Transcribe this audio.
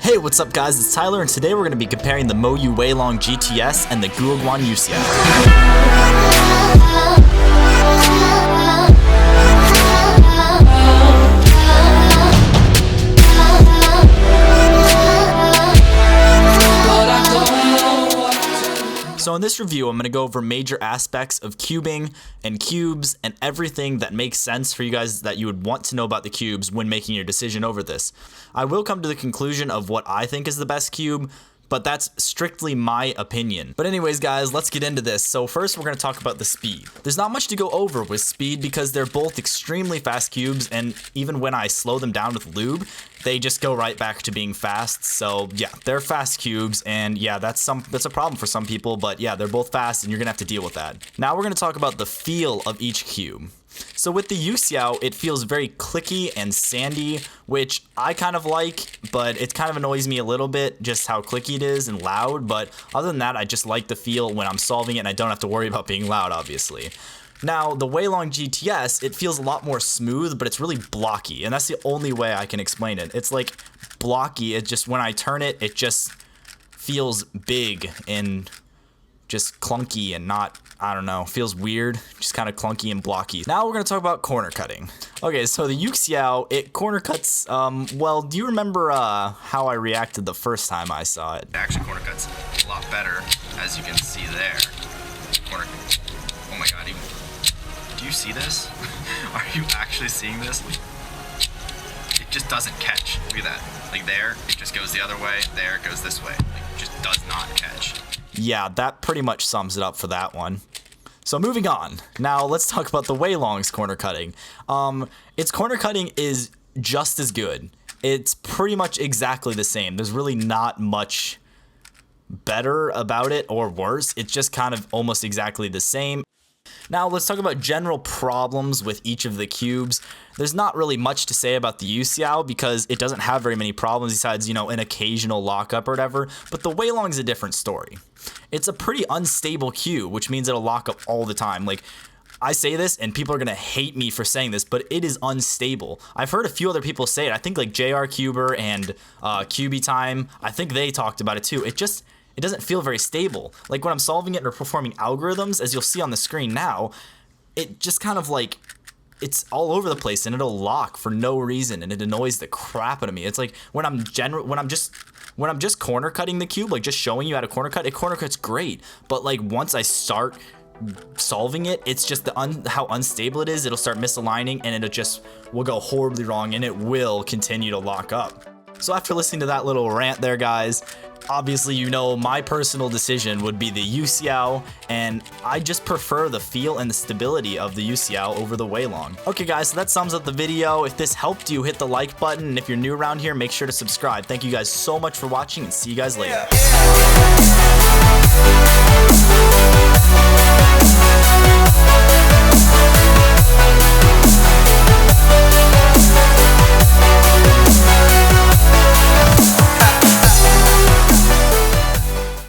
Hey, what's up guys, it's Tyler, and today we're going to be comparing the MoYu WeiLong GTS and the GuoGuan YueXiao. So in this review, I'm going to go over major aspects of cubing and cubes and everything that makes sense for you guys that you would want to know about the cubes when making your decision over this. I will come to the conclusion of what I think is the best cube, but that's strictly my opinion. But anyways guys, let's get into this. So first we're going to talk about the speed. There's not much to go over with speed because they're both extremely fast cubes, and even when I slow them down with lube, they just go right back to being fast. So yeah, they're fast cubes, and yeah, that's a problem for some people, but yeah, they're both fast and you're gonna have to deal with that. Now we're gonna talk about the feel of each cube. So with the YueXiao, it feels very clicky and sandy, which I kind of like, but it kind of annoys me a little bit just how clicky it is and loud. But other than that, I just like the feel when I'm solving it and I don't have to worry about being loud, obviously. Now, the WeiLong GTS, it feels a lot more smooth, but it's really blocky, and that's the only way I can explain it. It's like blocky. It just, when I turn it, it just feels big and just clunky and not, I don't know, feels weird, just kind of clunky and blocky. Now we're going to talk about corner cutting. Okay, so the YueXiao, it corner cuts, well, do you remember how I reacted the first time I saw it? It actually corner cuts a lot better, as you can see there. Corner, oh my god, do you see this? Are you actually seeing this? It just doesn't catch. Look at that. Like there, it just goes the other way. There, it goes this way. Like, it just does not catch. Yeah, that pretty much sums it up for that one. So moving on. Now let's talk about the WeiLong's corner cutting. Its corner cutting is just as good. It's pretty much exactly the same. There's really not much better about it or worse. It's just kind of almost exactly the same. Now let's talk about general problems with each of the cubes. There's not really much to say about the YueXiao because it doesn't have very many problems besides, you know, an occasional lockup or whatever, but the WeiLong is a different story. It's a pretty unstable cube, which means it'll lock up all the time. Like, I say this and people are going to hate me for saying this, but it is unstable. I've heard a few other people say it. I think like JR Cuber and QB Time, I think they talked about it too. It doesn't feel very stable. Like when I'm solving it or performing algorithms, as you'll see on the screen now, it just kind of like, it's all over the place and it'll lock for no reason and it annoys the crap out of me. It's like when I'm just corner cutting the cube, like just showing you how to corner cut, it corner cuts great. But like once I start solving it, it's just how unstable it is. It'll start misaligning and it just will go horribly wrong and it will continue to lock up. So after listening to that little rant there, guys, obviously you know my personal decision would be the YueXiao, and I just prefer the feel and the stability of the YueXiao over the WeiLong. Okay guys, so that sums up the video. If this helped you, hit the like button, and if you're new around here, make sure to subscribe. Thank you guys so much for watching, and see you guys later.